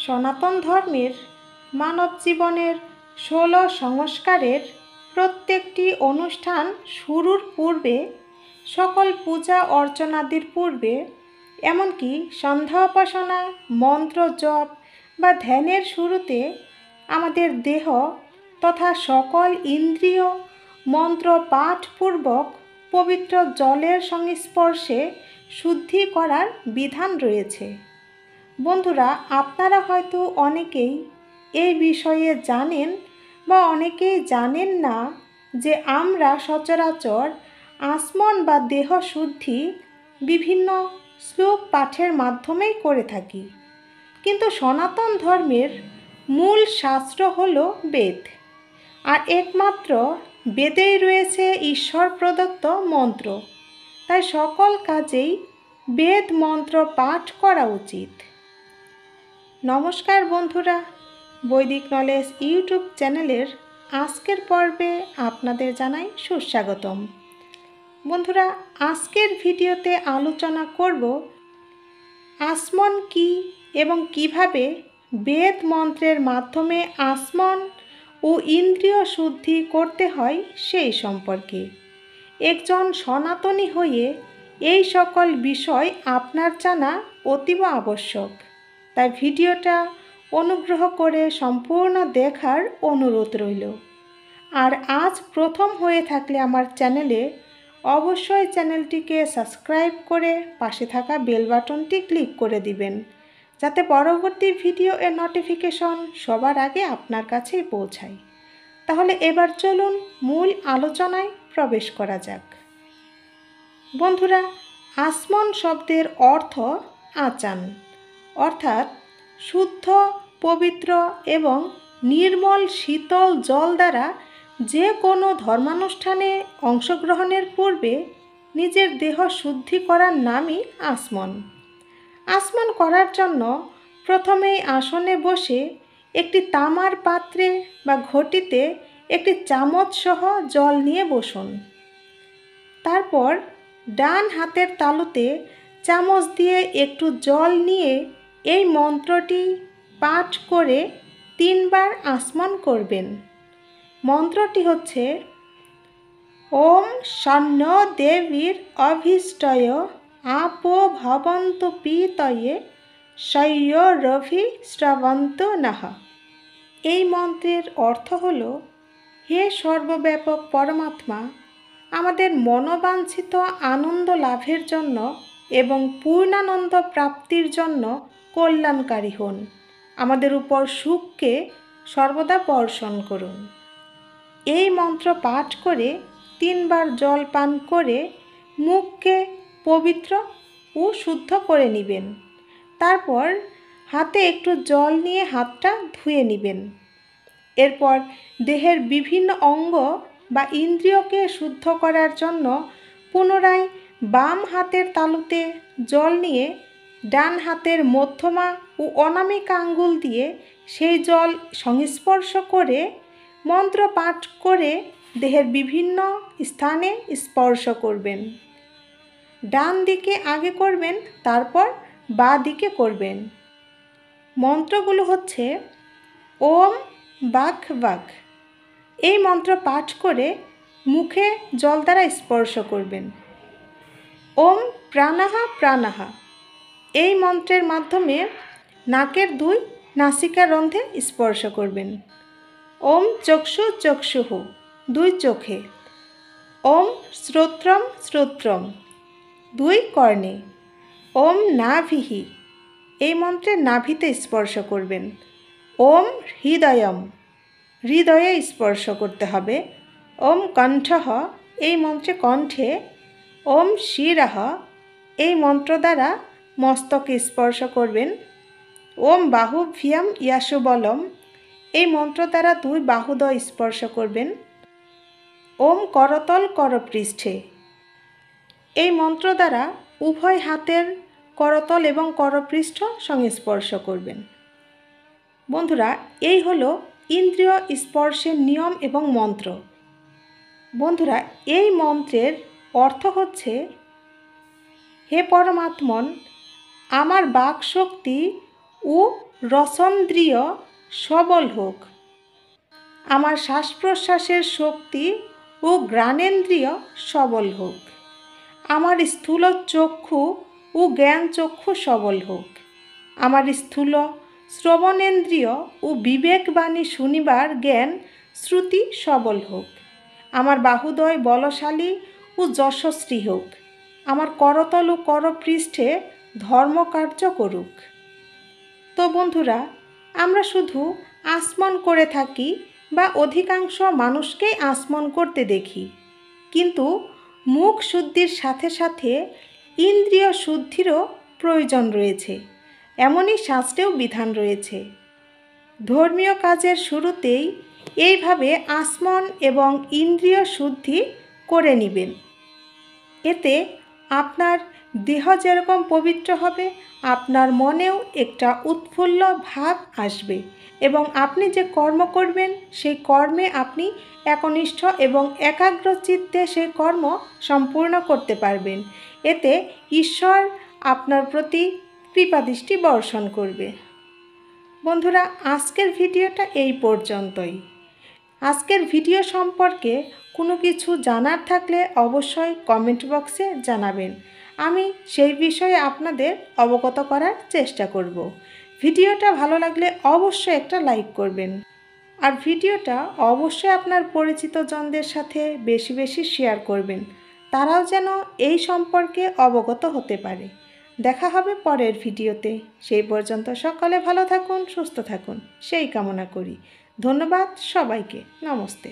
সনাতন ধর্মের মানব জীবনের 16 সংস্কারের প্রত্যেকটি অনুষ্ঠান শুরুর পূর্বে, সকল পূজা অর্চনাদির পূর্বে, এমনকি সন্ধ্যা উপাসনা, মন্ত্র জপ বা ধ্যানের শুরুতে আমাদের দেহ তথা সকল ইন্দ্রিয় মন্ত্র পাঠপূর্বক পবিত্র জলের সংস্পর্শে শুদ্ধি করার বিধান রয়েছে। বন্ধুরা, আপনারা হয়তো অনেকেই এই বিষয়ে জানেন বা অনেকেই জানেন না যে আমরা সচরাচর আচমন বা দেহ শুদ্ধি বিভিন্ন শ্লোক পাঠের মাধ্যমেই করে থাকি। কিন্তু সনাতন ধর্মের মূল শাস্ত্র হল বেদ, আর একমাত্র বেদেই রয়েছে ঈশ্বর প্রদত্ত মন্ত্র। তাই সকল কাজেই বেদ মন্ত্র পাঠ করা উচিত। নমস্কার বন্ধুরা, বৈদিক নলেজ ইউটিউব চ্যানেলের আজকের পর্বে আপনাদের জানাই সুস্বাগতম। বন্ধুরা, আজকের ভিডিওতে আলোচনা করব আচমন কী এবং কিভাবে বেদ মন্ত্রের মাধ্যমে আচমন ও ইন্দ্রিয় শুদ্ধি করতে হয় সেই সম্পর্কে। একজন সনাতনী হয়ে এই সকল বিষয় আপনার জানা অতীব আবশ্যক। তাই ভিডিওটা অনুগ্রহ করে সম্পূর্ণ দেখার অনুরোধ রইল। আর আজ প্রথম হয়ে থাকলে আমার চ্যানেলে অবশ্যই চ্যানেলটিকে সাবস্ক্রাইব করে পাশে থাকা বেল বাটনটি ক্লিক করে দিবেন, যাতে পরবর্তী ভিডিও এর নোটিফিকেশন সবার আগে আপনার কাছেই পৌঁছায়। তাহলে এবার চলুন মূল আলোচনায় প্রবেশ করা যাক। বন্ধুরা, আচমন শব্দের অর্থ আচান, অর্থাৎ শুদ্ধ, পবিত্র এবং নির্মল শীতল জল দ্বারা যে কোনো ধর্মানুষ্ঠানে অংশগ্রহণের পূর্বে নিজের দেহ শুদ্ধি করার নামই আচমন। আচমন করার জন্য প্রথমেই আসনে বসে একটি তামার পাত্রে বা ঘটিতে একটি চামচ সহ জল নিয়ে বসুন। তারপর ডান হাতের তালুতে চামচ দিয়ে একটু জল নিয়ে এই মন্ত্রটি পাঠ করে 3 বার আচমন করবেন। মন্ত্রটি হচ্ছে ওম শন্ন দেবীর অভীষ্টয় আপো ভবন্তু পীতয়ে শয়্যরভি শ্রবন্ত নাহ। এই মন্ত্রের অর্থ হল, হে সর্বব্যাপক পরমাত্মা, আমাদের মনোবাঞ্ছিত আনন্দ লাভের জন্য এবং পূর্ণানন্দ প্রাপ্তির জন্য কল্যাণকারী হন। আমাদের উপর সুখকে সর্বদা বর্ষণ করুন। এই মন্ত্র পাঠ করে 3 বার জল পান করে মুখকে পবিত্র ও শুদ্ধ করে নেবেন। তারপর হাতে একটু জল নিয়ে হাতটা ধুয়ে নেবেন। এরপর দেহের বিভিন্ন অঙ্গ বা ইন্দ্রিয়কে শুদ্ধ করার জন্য পুনরায় বাম হাতের তালুতে জল নিয়ে ডান হাতের মধ্যমা ও অনামিকা আঙ্গুল দিয়ে সেই জল সংস্পর্শ করে মন্ত্র পাঠ করে দেহের বিভিন্ন স্থানে স্পর্শ করবেন। ডান দিকে আগে করবেন, তারপর বাঁ দিকে করবেন। মন্ত্রগুলো হচ্ছে ওম বাক বাক। এই মন্ত্র পাঠ করে মুখে জল দ্বারা স্পর্শ করবেন। ওম প্রাণাহা প্রাণাহা। এই মন্ত্রের মাধ্যমে নাকের 2 নাসিকা রন্ধ্রে স্পর্শ করবেন। ওম চক্ষু চক্ষুঃ, 2 চোখে। ওম শ্রোত্রম শ্রোত্রম, 2 কর্ণে। ওম নাভিহি। এই মন্ত্রে নাভিতে স্পর্শ করবেন। ওম হৃদয়ম, হৃদয়ে স্পর্শ করতে হবে। ওম কণ্ঠঃ, এই মন্ত্রে কণ্ঠে। ওম শিরঃ, এই মন্ত্র দ্বারা মস্তকে স্পর্শ করবেন। ওম বাহুভ্যাম ইয়াশুবলম, এই মন্ত্র দ্বারা 2 বাহুদ্বয় স্পর্শ করবেন। ওম করতল করপৃষ্ঠে, এই মন্ত্র দ্বারা উভয় হাতের করতল এবং করপৃষ্ঠ সংস্পর্শ করবেন। বন্ধুরা, এই হলো ইন্দ্রিয় স্পর্শের নিয়ম এবং মন্ত্র। বন্ধুরা, এই মন্ত্রের অর্থ হচ্ছে, হে পরমাত্মন, আমার বাক শক্তি ও রসন্দ্রিয় সবল হোক। আমার শ্বাস প্রশ্বাসের শক্তি ও ঘ্রাণেন্দ্রিয় সবল হোক। আমার স্থূল চক্ষু ও জ্ঞান চক্ষু সবল হোক। আমার স্থূল শ্রবণেন্দ্রিয় ও বিবেকবাণী শুনিবার জ্ঞান শ্রুতি সবল হোক। আমার বাহুদয় বলশালী ও যশস্বী হোক। আমার করতল ও করপৃষ্ঠে ধর্মকার্য করুক। তো বন্ধুরা, আমরা শুধু আসমন করে থাকি বা অধিকাংশ মানুষকেই আসমন করতে দেখি, কিন্তু মুখ শুদ্ধির সাথে সাথে ইন্দ্রিয় শুদ্ধিরও প্রয়োজন রয়েছে। এমনই শাস্ত্রেও বিধান রয়েছে। ধর্মীয় কাজের শুরুতেই এইভাবে আসমন এবং ইন্দ্রিয় শুদ্ধি করে নেবেন। এতে আপনার দেহ যেরকম পবিত্র হবে, আপনার মনেও একটা উৎফুল্ল ভাব আসবে এবং আপনি যে কর্ম করবেন সেই কর্মে আপনি একনিষ্ঠ এবং একাগ্র চিত্তে সেই কর্ম সম্পূর্ণ করতে পারবেন। এতে ঈশ্বর আপনার প্রতি কৃপাদৃষ্টি বর্ষণ করবে। বন্ধুরা, আজকের ভিডিওটা এই পর্যন্তই। আজকের ভিডিও সম্পর্কে কোনো কিছু জানার থাকলে অবশ্যই কমেন্ট বক্সে জানাবেন। আমি সেই বিষয়ে আপনাদের অবগত করার চেষ্টা করব। ভিডিওটা ভালো লাগলে অবশ্যই একটা লাইক করবেন, আর ভিডিওটা অবশ্যই আপনার পরিচিত জনদের সাথে বেশি বেশি শেয়ার করবেন, তারাও যেন এই সম্পর্কে অবগত হতে পারে। দেখা হবে পরের ভিডিওতে। সেই পর্যন্ত সকলে ভালো থাকুন, সুস্থ থাকুন, সেই কামনা করি। ধন্যবাদ সবাইকে। নমস্তে।